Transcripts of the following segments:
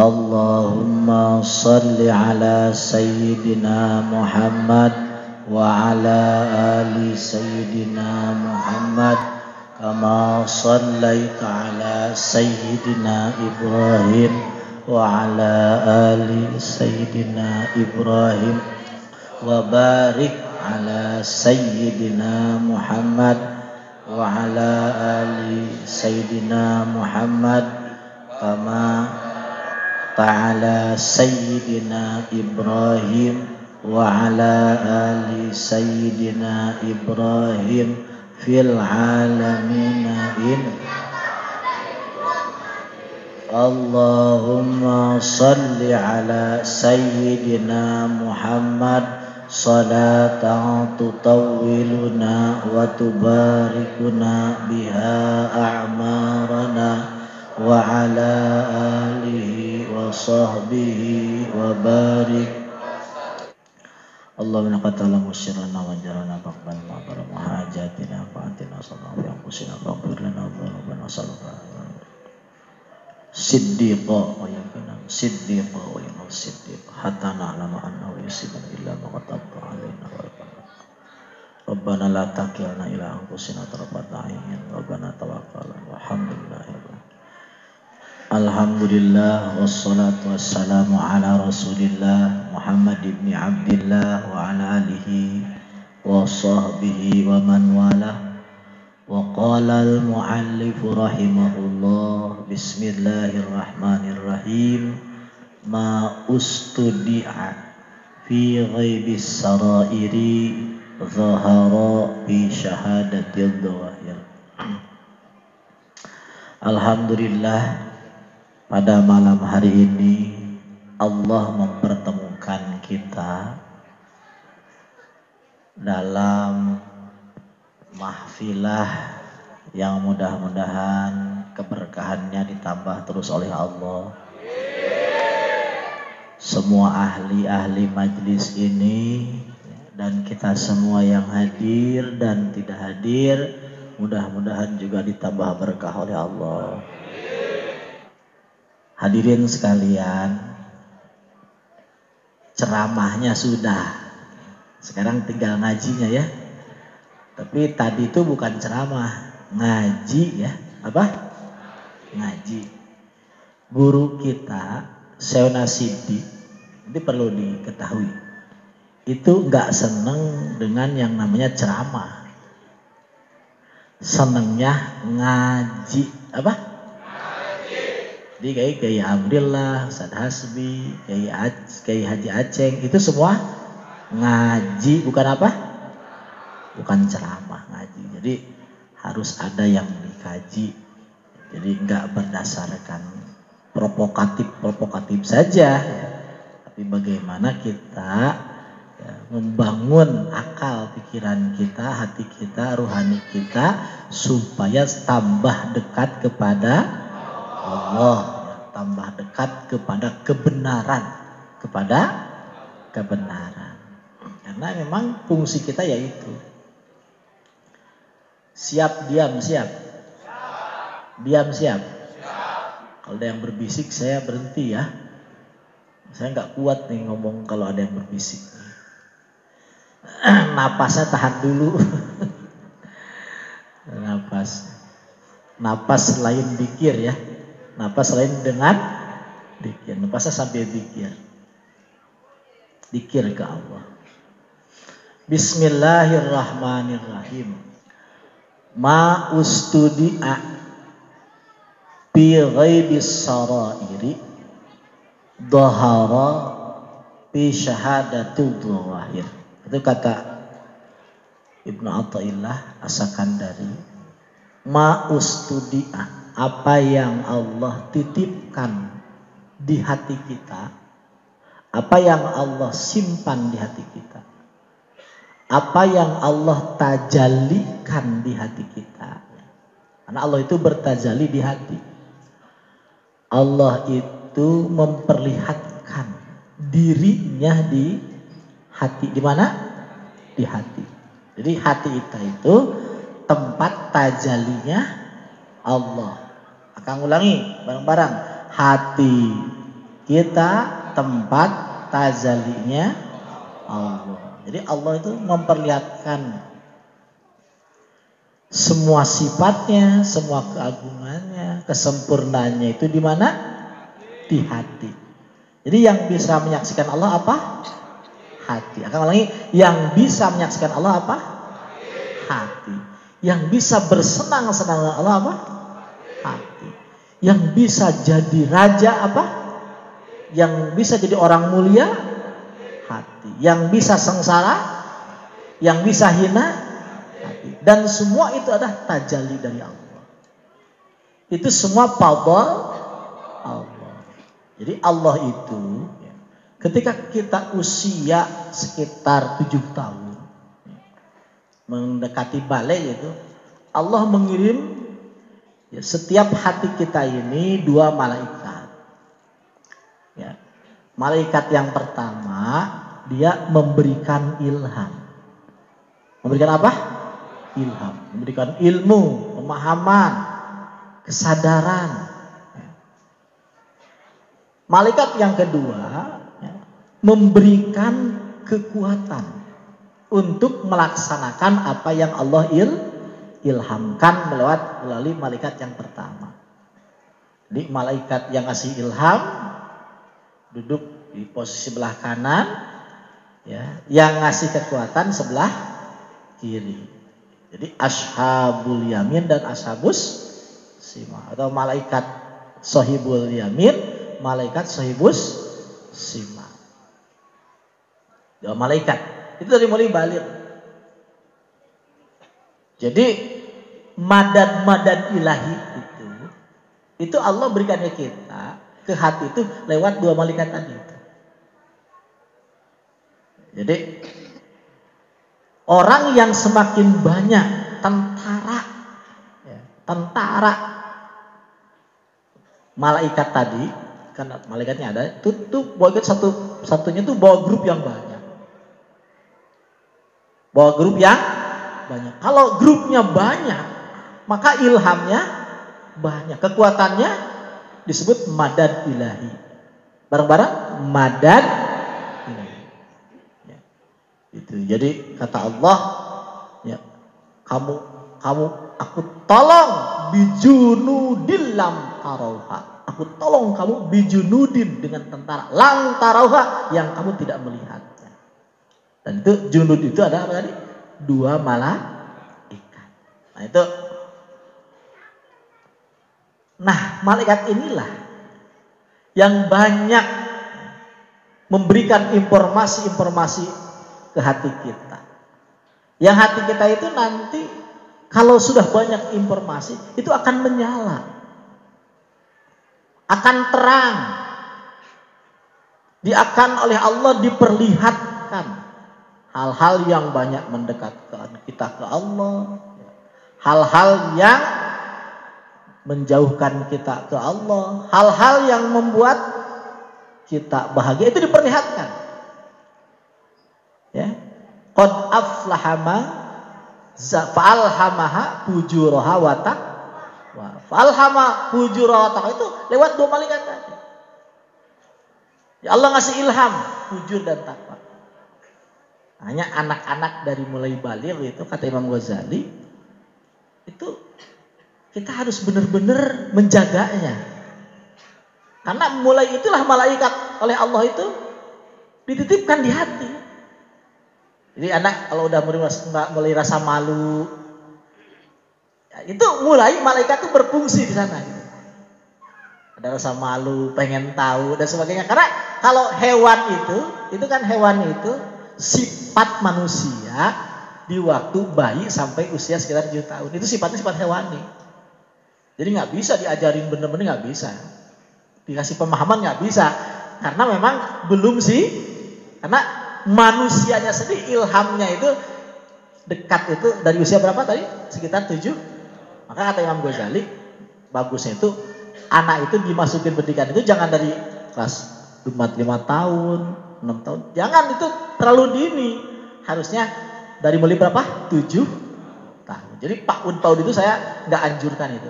Allahumma salli ala Sayyidina Muhammad wa ala ali Sayyidina Muhammad kama sallaita ala Sayyidina Ibrahim wa ala ali Sayyidina Ibrahim wa barik ala Sayyidina Muhammad wa ala ali Sayyidina Muhammad kama ta'ala Sayyidina Ibrahim wa ala ali Sayyidina Ibrahim fil alamina Allahumma salli ala Sayyidina Muhammad salatan tutawwiluna wa tubarikuna biha a'marana wa ala alihi wa sahbihi wa barik Allahumma qatala musyirana wa jarana faqbal ma'bara muhajatina fa'atina sallallahu yang kusina faqbir lana wa sallallahu siddiqa wa yakuna siddiqa wa yakuna siddiqa hatta na'lama annahu yusiban illa maqatabta alaina wa Rabbana la takilna ila anfusina tarfata aynin Rabbana tawakkal walhamdulillah Alhamdulillah wassalatu wassalamu ala Rasulillah Muhammad ibn Abdillah wa ala alihi wa sahbihi wa man walah wa qala al-muallif rahimahullah bismillahirrahmanirrahim ma ustudi'a fi ghaibis sarairi zahara fi syahadatil dhawahir Alhamdulillah pada malam hari ini Allah mempertemukan kita dalam mahfilah yang mudah-mudahan keberkahannya ditambah terus oleh Allah. Semua ahli-ahli majlis ini dan kita semua yang hadir dan tidak hadir mudah-mudahan juga ditambah berkah oleh Allah. Hadirin sekalian, ceramahnya sudah, sekarang tinggal ngajinya ya. Tapi tadi itu bukan ceramah, ngaji ya. Apa? Ngaji. Guru kita, Seona Sidi, ini perlu diketahui, itu nggak seneng dengan yang namanya ceramah. Senengnya ngaji. Apa? Jadi kayak Kiai Abdillah, Ustaz Hasbi, Kiai Haji Aceng itu semua ngaji, bukan apa? Bukan ceramah, ngaji. Jadi harus ada yang dikaji. Jadi enggak berdasarkan provokatif saja, tapi bagaimana kita membangun akal pikiran kita, hati kita, ruhani kita supaya tambah dekat kepada Allah. Tambah dekat kepada kebenaran, karena memang fungsi kita yaitu siap diam siap, diam siap. Kalau ada yang berbisik saya berhenti ya, saya nggak kuat nih ngomong kalau ada yang berbisik. Napasnya tahan dulu. Napas lain dikir ya. Napas lain dengan dikir. Napasnya sambil dikir. Dikir ke Allah. Bismillahirrahmanirrahim. Ma ustudi'a bi ghaibis sarairi dhahara bi syahadatul dhawahir. Itu kata Ibnu Athaillah As-Sakandari. Ma ustudi'a, apa yang Allah titipkan di hati kita, apa yang Allah simpan di hati kita, apa yang Allah tajallikan di hati kita. Karena Allah itu bertajalli di hati. Allah itu memperlihatkan dirinya di hati. Di mana? Di hati. Jadi hati kita itu tempat tajallinya Allah. Akan ulangi bareng-bareng. Hati kita tempat tajallinya Allah. Jadi Allah itu memperlihatkan semua sifatnya, semua keagungannya, kesempurnaannya itu di mana? Di hati. Jadi yang bisa menyaksikan Allah apa? Hati. Akan ulangi, yang bisa menyaksikan Allah apa? Hati. Yang bisa bersenang-senang dengan Allah apa? Hati. Yang bisa jadi raja apa? Yang bisa jadi orang mulia? Hati. Yang bisa sengsara? Yang bisa hina? Hati. Dan semua itu adalah tajalli dari Allah. Itu semua fadl Allah. Jadi Allah itu ketika kita usia sekitar 7 tahun mendekati balik itu, Allah mengirim setiap hati kita ini 2 malaikat. Ya. Malaikat yang pertama dia memberikan ilham. Memberikan apa? Ilham. Memberikan ilmu, pemahaman, kesadaran. Malaikat yang kedua memberikan kekuatan untuk melaksanakan apa yang Allah ilhamkan melalui malaikat yang pertama. Jadi malaikat yang ngasih ilham duduk di posisi sebelah kanan, ya, yang ngasih kekuatan sebelah kiri. Jadi ashabul yamin dan ashabus sima, atau malaikat sahibul yamin, malaikat sahibus sima. 2 malaikat. Itu dari mulai balik. Jadi madad-madad ilahi itu Allah berikannya kita ke hati itu lewat 2 malaikat tadi itu. Jadi orang yang semakin banyak tentara malaikat tadi, karena malaikatnya ada, itu bawa satunya tuh bawa grup yang banyak. Bawa grup yang banyak. Kalau grupnya banyak, maka ilhamnya banyak. Kekuatannya disebut madad ilahi. Bareng-bareng madad ilahi. Ya. Itu. Jadi kata Allah, ya, kamu aku tolong bijunudil lam tarauha. Aku tolong kamu bijunudin dengan tentara lam tarauha yang kamu tidak melihat. Dan itu junud itu ada apa tadi? 2 malaikat. Nah itu. Nah malaikat inilah yang banyak memberikan informasi-informasi ke hati kita. Yang hati kita itu nanti kalau sudah banyak informasi itu akan menyala, akan terang. Dia akan oleh Allah diperlihatkan hal-hal yang banyak mendekatkan kita ke Allah, hal-hal yang menjauhkan kita ke Allah, hal-hal yang membuat kita bahagia itu diperlihatkan. Ya, qad aflaha man fa'alhamaha fujuraha wa taqwa. Fa'alhama fujuraha wa taqwa itu lewat 2 malaikat tadi. Ya Allah ngasih ilham fujur dan takwa. Hanya anak-anak dari mulai baligh itu kata Imam Ghazali itu kita harus benar-benar menjaganya. Karena mulai itulah malaikat oleh Allah itu dititipkan di hati. Jadi anak kalau udah mulai rasa malu, ya, itu mulai malaikat itu berfungsi di sana. Gitu. Ada rasa malu, pengen tahu dan sebagainya. Karena kalau hewan itu kan hewan itu sifat manusia di waktu bayi sampai usia sekitar 7 tahun. Itu sifatnya sifat hewani. Jadi nggak bisa diajarin bener-bener, nggak bisa. Dikasih pemahaman nggak bisa. Karena memang belum sih. Karena manusianya sendiri ilhamnya itu dekat itu dari usia berapa tadi? Sekitar 7. Maka kata Imam Ghazali, bagusnya itu anak itu dimasukin pendidikan itu jangan dari kelas 5 tahun, 6 tahun. Jangan, itu terlalu dini. Harusnya dari mulai berapa? 7 tahun. Jadi PAUD itu saya nggak anjurkan itu.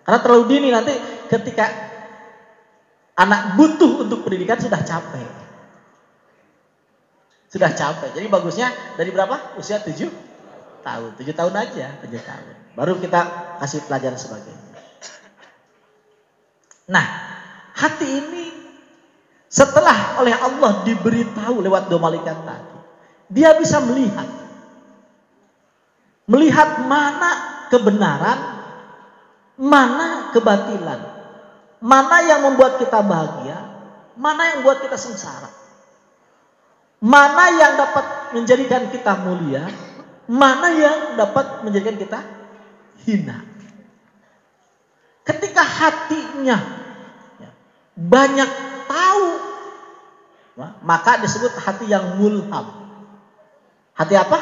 Karena terlalu dini, nanti ketika anak butuh untuk untuk pendidikan sudah capek. Sudah capek. Jadi bagusnya dari berapa? Usia 7 tahun. 7 tahun aja, 7 tahun. Baru kita kasih pelajaran sebagainya. Nah, hati ini setelah oleh Allah diberitahu lewat 2 malaikat tadi, dia bisa melihat. Melihat mana kebenaran, mana kebatilan. Mana yang membuat kita bahagia, mana yang membuat kita sengsara. Mana yang dapat menjadikan kita mulia, mana yang dapat menjadikan kita hina. Ketika hatinya banyak tahu, maka disebut hati yang mulham. Hati apa?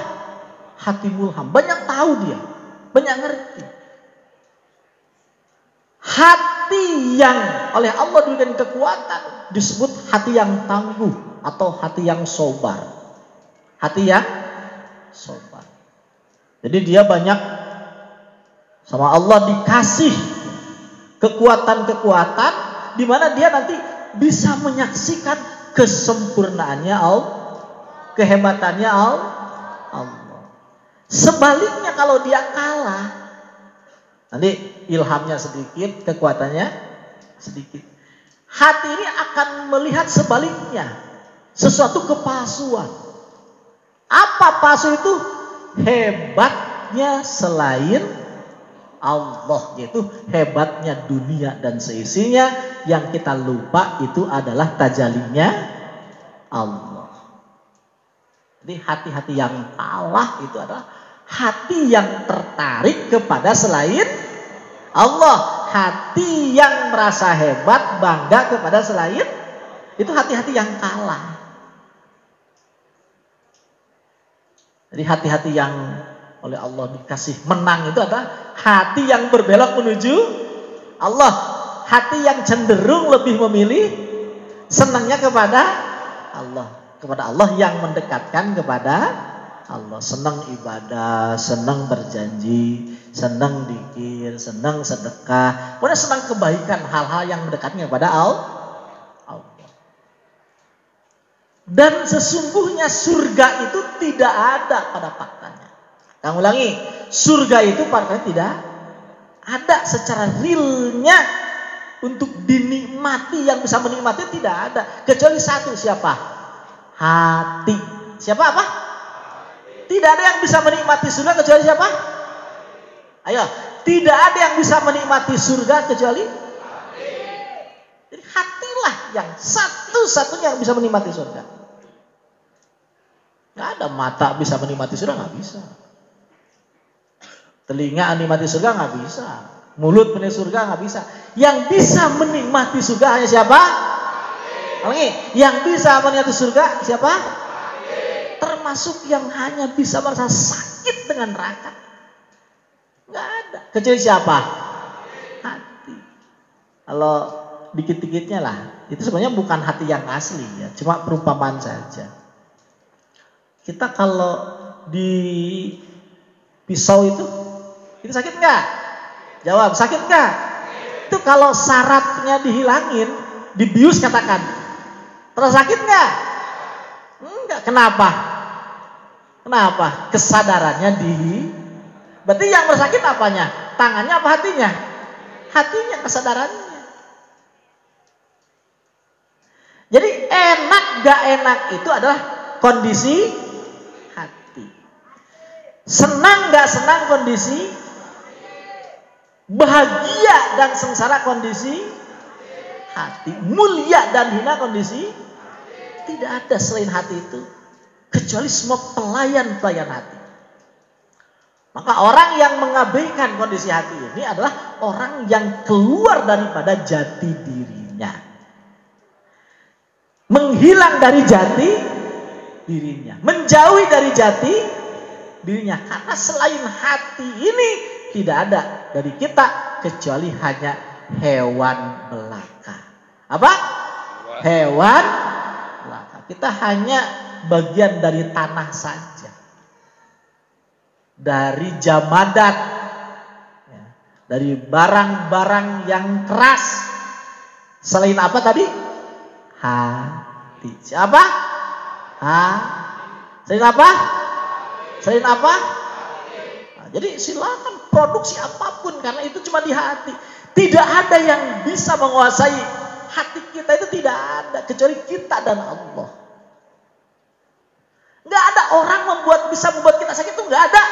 Hati mulham. Banyak tahu dia, banyak ngerti. Hati yang oleh Allah diberikan kekuatan disebut hati yang tangguh atau hati yang sobar. Hati yang sobar. Jadi dia banyak sama Allah dikasih kekuatan-kekuatan di mana dia nanti bisa menyaksikan kesempurnaannya Allah, kehebatannya Allah. Sebaliknya kalau dia kalah, nanti ilhamnya sedikit, kekuatannya sedikit. Hati ini akan melihat sebaliknya. Sesuatu kepalsuan. Apa palsu itu? Hebatnya selain Allah, yaitu hebatnya dunia dan seisinya. Yang kita lupa itu adalah tajalinya Allah. Jadi hati-hati yang kalah itu adalah hati yang tertarik kepada selain Allah. Hati yang merasa hebat, bangga kepada selain, itu hati-hati yang kalah. Jadi hati-hati yang oleh Allah dikasih menang itu adalah hati yang berbelok menuju Allah. Hati yang cenderung lebih memilih senangnya kepada Allah. Kepada Allah yang mendekatkan kepada Allah. Senang ibadah, senang berjanji, senang dzikir, senang sedekah. Pokoknya senang kebaikan, hal-hal yang mendekatnya kepada Allah. Dan sesungguhnya surga itu tidak ada pada faktanya. Kang ulangi, surga itu pada faktanya tidak ada secara realnya untuk dinikmati. Yang bisa menikmati tidak ada kecuali satu, siapa? Hati. Siapa apa? Tidak ada yang bisa menikmati surga kecuali siapa? Ayo, tidak ada yang bisa menikmati surga kecuali hati. Jadi hatilah yang satu-satunya yang bisa menikmati surga. Gak ada mata bisa menikmati surga, gak bisa. Telinga menikmati surga gak bisa. Mulut menikmati surga gak bisa. Yang bisa menikmati surga hanya siapa? Hati. Yang bisa menikmati surga siapa? Hati. Termasuk yang hanya bisa merasa sakit dengan neraka. Gak ada. Kecuali siapa? Hati. Kalau dikit-dikitnya lah, itu sebenarnya bukan hati yang asli ya, cuma perumpamaan saja. Kita kalau di pisau itu sakit nggak? Jawab, sakit nggak? Itu kalau syaratnya dihilangin, dibius katakan, terasa sakit nggak? Enggak. Kenapa? Kenapa? Kesadarannya berarti yang bersakit apanya? Tangannya apa hatinya? Hatinya, kesadarannya. Jadi enak gak enak itu adalah kondisi hati. Senang gak senang kondisi, bahagia dan sengsara kondisi hati, mulia dan hina kondisi. Tidak ada selain hati itu, kecuali semua pelayan-pelayan hati. Maka orang yang mengabaikan kondisi hati ini adalah orang yang keluar daripada jati dirinya, menghilang dari jati dirinya, menjauhi dari jati dirinya. Karena selain hati ini tidak ada dari kita kecuali hanya hewan belaka. Apa? Hewan belaka. Kita hanya bagian dari tanah saja, dari jamadat, dari barang-barang yang keras. Selain apa tadi? hati. Siapa? Selain apa? Selain apa? Nah, jadi silakan produksi apapun karena itu cuma di hati. Tidak ada yang bisa menguasai hati kita, itu tidak ada kecuali kita dan Allah. Nggak ada orang bisa membuat kita sakit, itu nggak ada.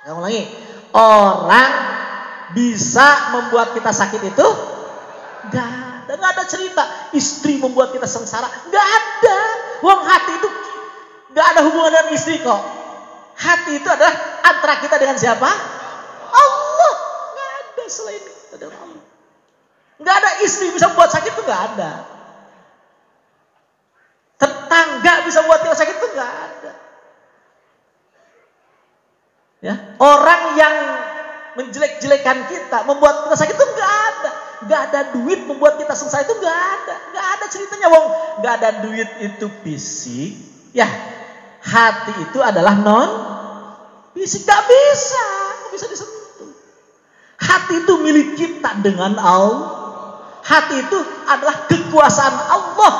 Saya ulangi, orang bisa membuat kita sakit itu nggak ada cerita istri membuat kita sengsara, nggak ada. Wong hati itu nggak ada hubungan dengan istri kok. Hati itu adalah antara kita dengan siapa? Allah. Nggak ada selain kita dengan Allah. Nggak ada istri bisa membuat sakit, itu nggak ada. Tetangga bisa membuat kita sakit, itu nggak ada. Ya, orang yang menjelek-jelekan kita, membuat kita sakit, itu nggak ada. Nggak ada duit membuat kita sengsara, itu nggak ada. Nggak ada ceritanya, wong. Nggak ada duit itu fisik. Ya, hati itu adalah non fisik, nggak bisa disentuh. Hati itu milik kita dengan Allah. Hati itu adalah kekuasaan Allah,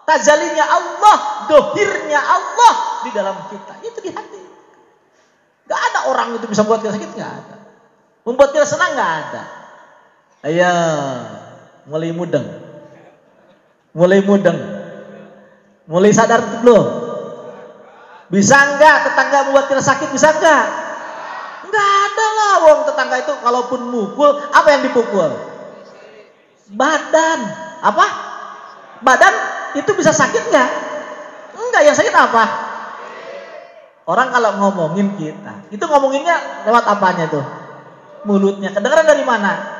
tajalinya Allah, dohirnya Allah di dalam kita. Itu di hati. Gak ada orang itu bisa membuat kita sakit, gak ada. Membuat kita senang, gak ada. Ayo, mulai mudeng, mulai sadar belum? Bisa enggak tetangga membuat kita sakit? Bisa enggak? Enggak ada lah, wong tetangga itu kalaupun mukul, apa yang dipukul? Badan. Apa? Badan itu bisa sakit enggak? Enggak, yang sakit apa? Orang kalau ngomongin kita, itu ngomonginnya lewat apanya tuh? Mulutnya. Kedengaran dari mana?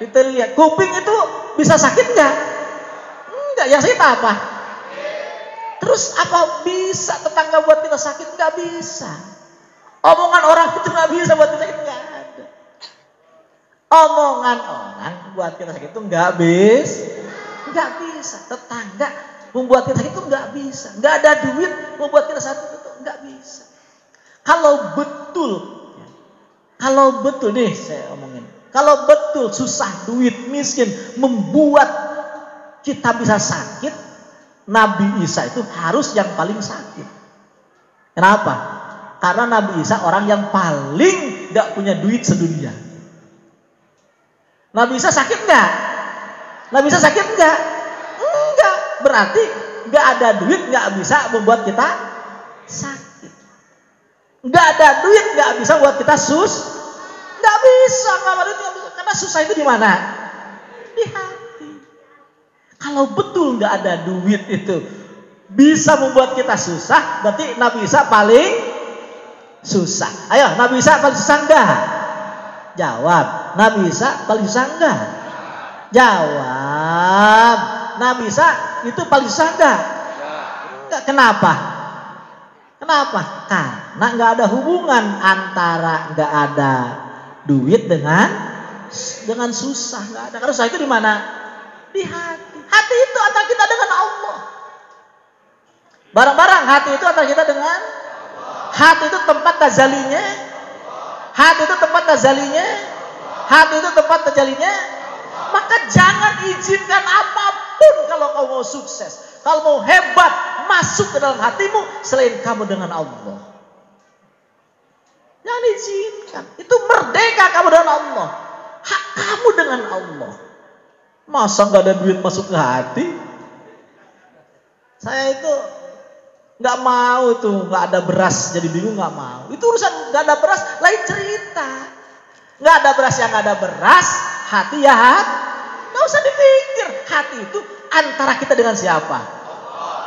Kita lihat. Kuping itu bisa sakit enggak? Enggak, yang sakit apa? Terus apa bisa tetangga buat kita sakit? Enggak bisa. Omongan orang itu enggak bisa buat kita sakit, enggak ada. Omongan orang buat kita sakit itu enggak bisa. Tetangga membuat kita sakit itu enggak bisa. Enggak ada duit membuat kita sakit itu enggak bisa. Kalau betul nih saya omongin. Kalau betul susah duit, miskin membuat kita bisa sakit, Nabi Isa itu harus yang paling sakit. Kenapa? Karena Nabi Isa orang yang paling enggak punya duit sedunia. Nabi Isa sakit enggak? Nabi Isa sakit enggak? Enggak. Berarti enggak ada duit enggak bisa membuat kita sakit. Enggak ada duit enggak bisa buat kita enggak bisa. Kalau itu enggak bisa. Karena susah itu di mana? Di hati. Kalau betul enggak ada duit itu bisa membuat kita susah, berarti Nabi Isa paling susah. Ayo, Nabi Isa paling susah enggak? Jawab. Nabi Isa paling susah enggak? Jawab. Nabi Isa itu paling susah enggak? Enggak. Kenapa? Karena enggak ada hubungan antara enggak ada duit dengan susah. Enggak ada. Karena susah itu di mana? Di hati. Hati itu antara kita dengan Allah. Barang-barang hati itu antara kita dengan hati itu tempat tajalinya. Hati itu tempat tajalinya. Hati itu tempat tajalinya. Maka jangan izinkan apapun kalau kau mau sukses, kalau mau hebat masuk ke dalam hatimu selain kamu dengan Allah. Jangan izinkan. Itu merdeka kamu dengan Allah. Hak kamu dengan Allah. Masa nggak ada duit masuk ke hati? Saya itu nggak mau tuh, nggak ada beras jadi bingung, nggak mau. Itu urusan nggak ada beras lain cerita. Nggak ada beras yang nggak ada beras, hati ya hati. Nggak usah dipikir. Hati itu antara kita dengan siapa?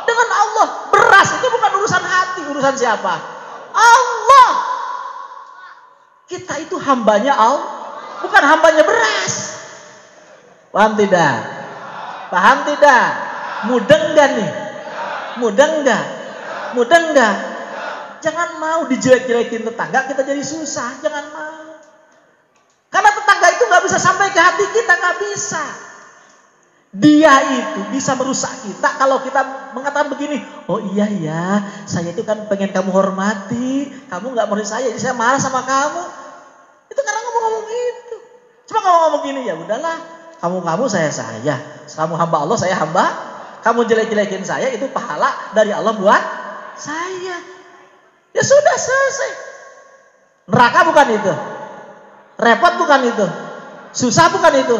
Dengan Allah. Beras itu bukan urusan hati, urusan siapa? Allah. Kita itu hambanya Allah, bukan hambanya beras. Paham tidak? Paham tidak? Mudeng gak nih? Mudeng gak? Jangan mau dijelek-jelekin tetangga kita jadi susah. Jangan mau. Karena tetangga itu gak bisa sampai ke hati kita, gak bisa. Dia itu bisa merusak kita kalau kita mengatakan begini, oh iya ya, saya itu kan pengen kamu hormati, kamu gak menurut saya, jadi saya marah sama kamu. Itu karena ngomong-ngomong gitu. Cuma kalau ngomong gini, ya udahlah, Kamu saya. Kamu hamba Allah, saya hamba. Kamu jelek-jelekin saya, itu pahala dari Allah buat saya. Ya sudah, selesai. Neraka bukan itu. Repot bukan itu. Susah bukan itu.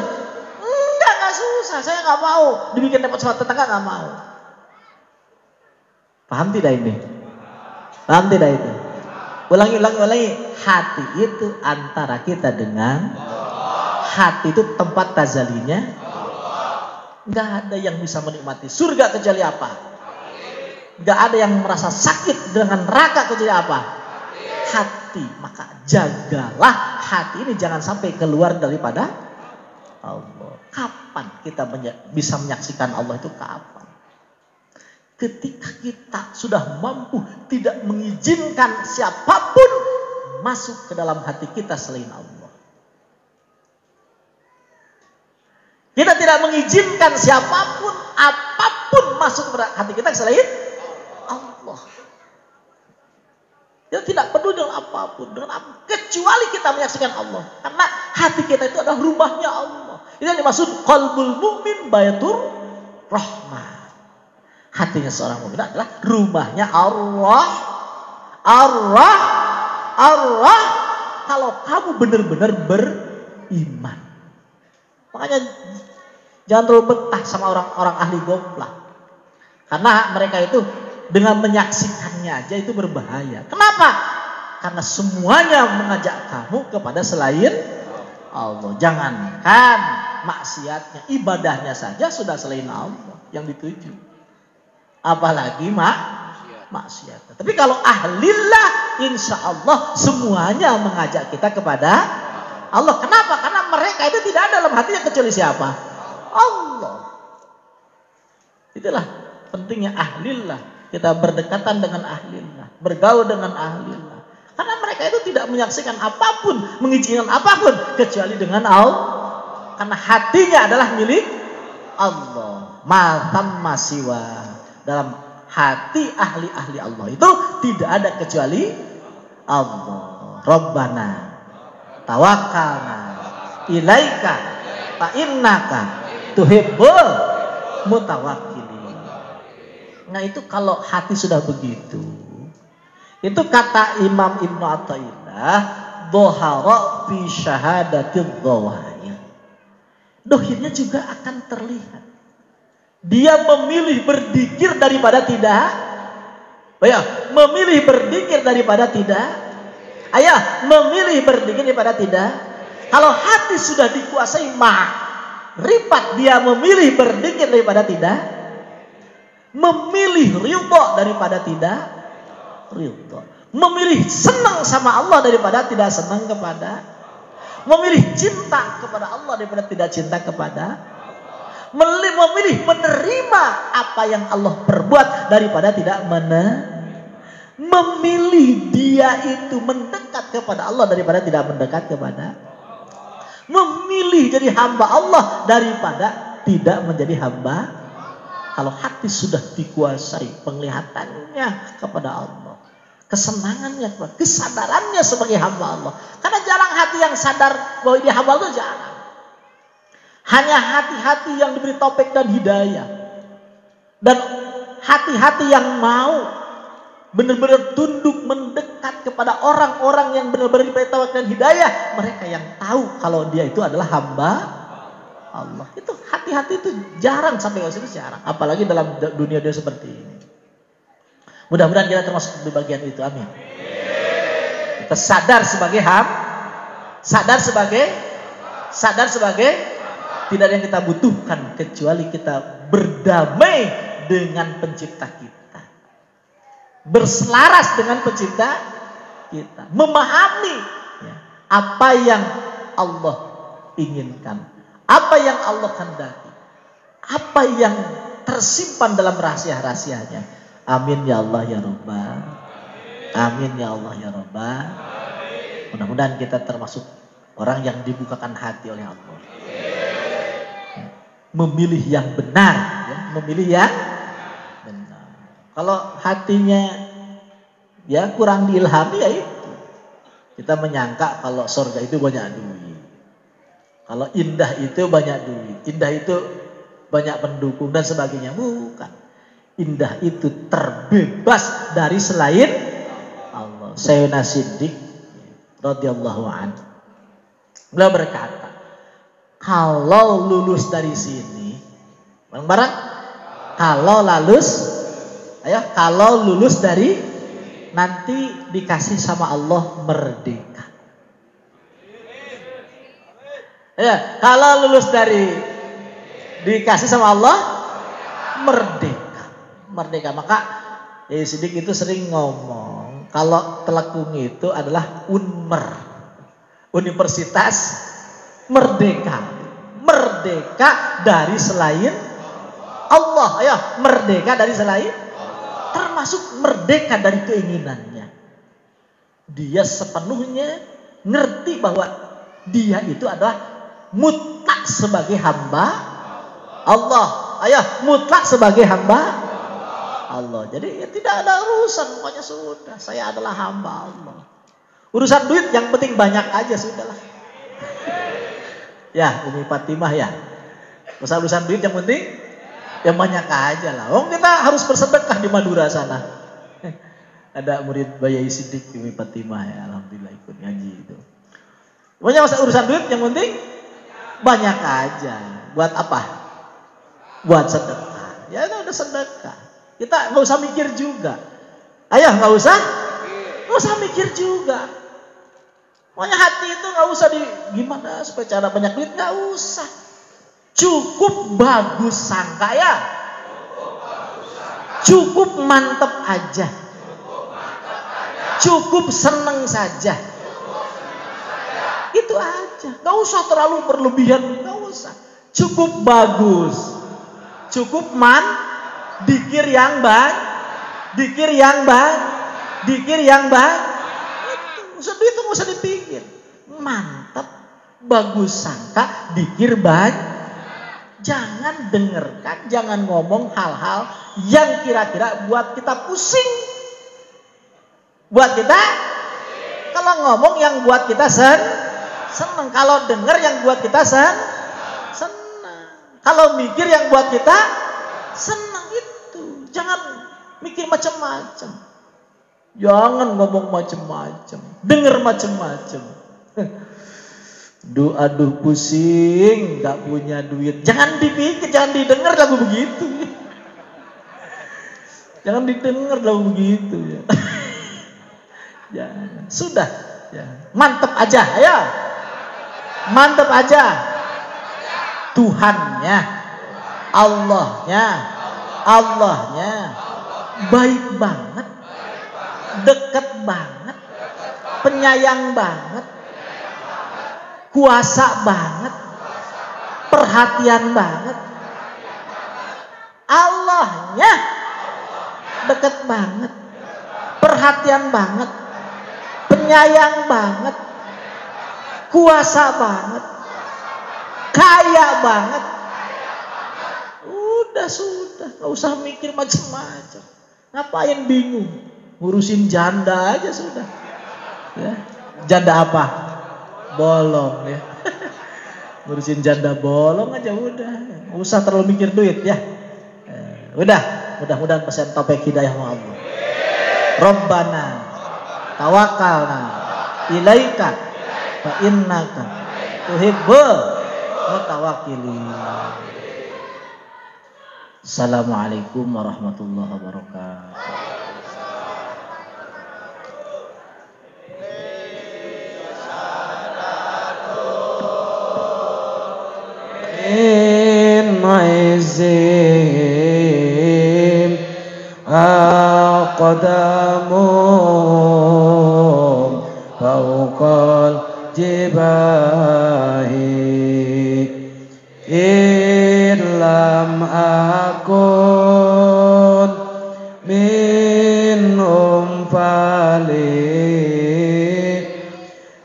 Enggak susah. Saya nggak mau dibikin repot sama tetangga, nggak mau. Paham tidak ini? Paham tidak itu? Ulangi. Hati itu antara kita dengan hati itu tempat tazalinya. Nggak ada yang bisa menikmati surga kecuali apa? Nggak ada yang merasa sakit dengan neraka kecuali apa? Hati. Maka jagalah hati ini jangan sampai keluar daripada Allah. Kapan kita bisa menyaksikan Allah itu kapan? Ketika kita sudah mampu tidak mengizinkan siapapun masuk ke dalam hati kita selain Allah. Kita tidak mengizinkan siapapun, apapun masuk ke hati kita selain Allah. Dia tidak peduli dengan apapun, kecuali kita menyaksikan Allah. Karena hati kita itu adalah rumahnya Allah. Itu yang dimaksud qalbul mu'min baitur rahmah. Hatinya seorang mukmin adalah rumahnya Allah. Allah. Kalau kamu benar-benar beriman. Makanya jangan terlalu betah sama orang-orang ahli goblok. Karena mereka itu dengan menyaksikannya aja itu berbahaya. Kenapa? Karena semuanya mengajak kamu kepada selain Allah. Jangankan maksiatnya, ibadahnya saja sudah selain Allah yang dituju. Apalagi maksiat. Tapi kalau ahlillah, insya Allah semuanya mengajak kita kepada Allah. Kenapa? Karena mereka itu tidak ada dalam hatinya kecuali siapa? Allah. Itulah pentingnya ahlillah. Kita berdekatan dengan ahlillah, bergaul dengan ahlillah. Karena mereka itu tidak menyaksikan apapun, mengizinkan apapun kecuali dengan Allah. Karena hatinya adalah milik Allah. Matam masiwa. Dalam hati ahli-ahli Allah itu tidak ada kecuali Allah. Rabbana tawakkalna ilaika fa innaka tuhibbul mutawakkilin. Nah itu kalau hati sudah begitu, itu kata Imam Ibnu Athaillah, dhahara fi syahadatil dhawahir. Dohirnya juga akan terlihat. Dia memilih berzikir daripada tidak. Memilih berzikir daripada tidak. Memilih berzikir daripada tidak. Kalau hati sudah dikuasai ma'rifat, dia memilih berzikir daripada tidak. Memilih ridha daripada tidak ridha. Memilih senang sama Allah daripada tidak senang kepada. Memilih cinta kepada Allah daripada tidak cinta kepada. Memilih menerima apa yang Allah perbuat daripada tidak memilih dia itu mendekat kepada Allah daripada tidak mendekat kepada. Memilih jadi hamba Allah daripada tidak menjadi hamba. Kalau hati sudah dikuasai penglihatannya kepada Allah, kesenangannya, kesadarannya sebagai hamba Allah. Karena jarang hati yang sadar bahwa dia hamba Allah, jarang. Hanya hati-hati yang diberi taufik dan hidayah. Dan hati-hati yang mau benar-benar tunduk mendekat kepada orang-orang yang benar-benar diberi taufik dan hidayah. Mereka yang tahu kalau dia itu adalah hamba Allah. Itu hati-hati itu jarang sampai ke situ, jarang. Apalagi dalam dunia dia seperti ini. Mudah-mudahan kita termasuk di bagian itu. Amin. Kita sadar sebagai sadar sebagai tidak ada yang kita butuhkan kecuali kita berdamai dengan pencipta kita. Berselaras dengan pencipta kita. Memahami apa yang Allah inginkan. Apa yang Allah kehendaki. Apa yang tersimpan dalam rahasia-rahasianya. Amin ya Allah ya Rabbal. Amin ya Allah ya Rabbal. Mudah-mudahan kita termasuk orang yang dibukakan hati oleh Allah. Memilih yang benar, memilih yang benar. Kalau hatinya kurang diilhami, itu kita menyangka kalau surga itu banyak duit. Kalau indah itu banyak duit, indah itu banyak pendukung dan sebagainya. Bukan. Indah itu terbebas dari selain Allah. Sayyidina Siddiq radhiyallahu anhu, beliau berkata, kalau lulus dari sini, bareng-bareng, kalau lulus dari, nanti dikasih sama Allah merdeka. Ya, kalau lulus dari dikasih sama Allah merdeka. Maka Siddiq itu sering ngomong kalau telekung itu adalah Unmer, Universitas Merdeka dari selain Allah. Ya, merdeka dari selain, termasuk merdeka dari keinginannya. Dia sepenuhnya ngerti bahwa dia itu adalah mutlak sebagai hamba Allah. Mutlak sebagai hamba Allah. Jadi ya tidak ada urusan, pokoknya sudah, saya adalah hamba Allah. Urusan duit yang penting banyak aja sudahlah. Ya, Umi Fatimah ya. Urusan duit yang penting yang banyak aja lah. Kita harus bersedekah di Madura sana. Ada murid Bayai Siddiq Umi Fatimah ya, alhamdulillah ikut ngaji itu. Pokoknya urusan duit yang penting banyak aja. Buat apa? Buat sedekah. Ya udah sedekah. Kita nggak usah mikir juga. Nggak usah mikir juga. Pokoknya hati itu nggak usah gimana supaya cara banyak duit, nggak usah. Cukup bagus sangka ya. Cukup mantep aja. Cukup seneng saja. Itu aja. Nggak usah terlalu berlebihan, nggak usah. Cukup bagus. Cukup dikir yang baik. Itu nggak usah dipikir. Mantap, bagus sangka, dikir baik. Jangan dengarkan, jangan ngomong hal-hal yang kira-kira buat kita pusing. Buat kita, kalau ngomong yang buat kita senang. Kalau dengar yang buat kita senang. Kalau mikir yang buat kita senang itu. Jangan mikir macam-macam. Jangan ngomong macam-macam. Dengar macam-macam. Aduh pusing, gak punya duit. Jangan dipikir, jangan didengar lagu begitu. Jangan didengar lagu begitu ya. Jangan. Sudah. Ya. Mantep aja ya. Mantep aja. Tuhannya, Allahnya baik banget, deket banget, penyayang banget, kuasa banget, perhatian banget. Allahnya deket banget, perhatian banget, penyayang banget, kuasa banget, kaya banget. Sudah, gak usah mikir macam-macam. Ngapain bingung? Ngurusin janda aja sudah. Ya. Janda apa? Bolong ya. Ngurusin janda bolong aja udah. Gak usah terlalu mikir duit ya. Mudah-mudahan pesan topik hidayah Allah. Rabbana tawakkalna ilaika fa innaka tuhibbul mutawakkilin. Assalamualaikum warahmatullahi wabarakatuh. Izim aqdamum fawqal jibahi lam akun minhum fali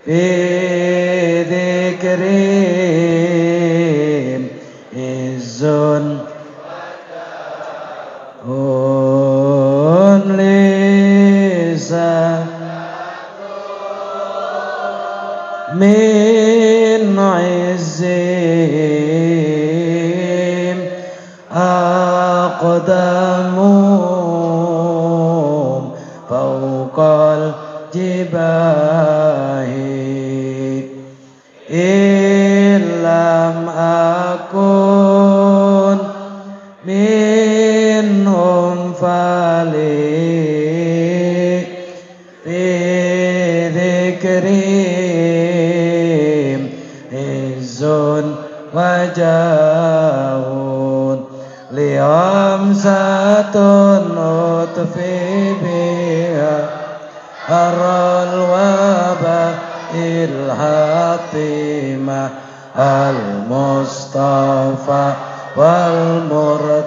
fi dzikrim izun lisa min izin أقدامهم فوق الجباه إن لم أكن منهم فلي في ذكرهم عز وجاه لخمسة أطفي بها أرى الوباء الحاتمة المصطفى والمرتضى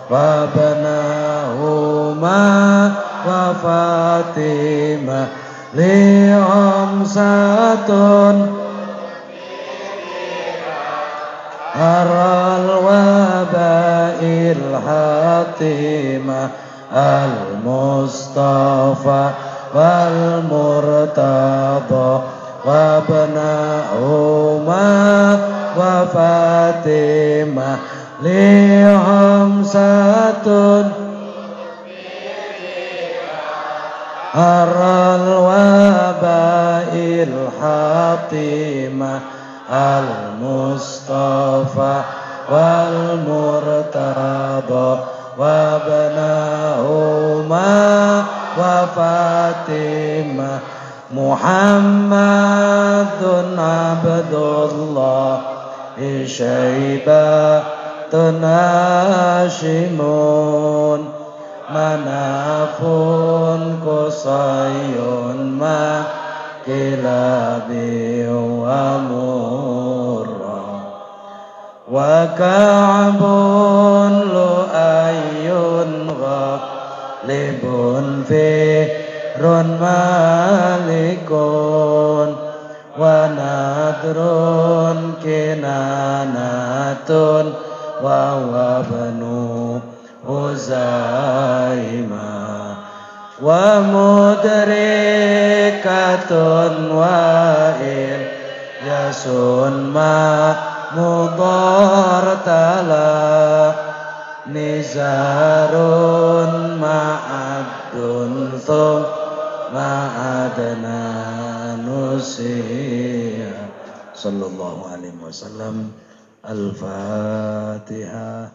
وابناهما وفاطمة لخمسة أرى الوباء الحاتمة المصطفى والمرتضى وابناهما وفاطمة لخمسة أرى الوباء الحاتمة المصطفى والمرتضى وابناهما وفاطمة محمد عبد الله شيبة هاشم مناف قصي ما كلاب ومرة وكعب لؤي غالب فير مالك ونذر كنانة وهو ابن هزيمة ومدركة وإن يسن ما مضارتلا نزار معد ثم أدنى نسيا صلى الله عليه وسلم. الفاتحة.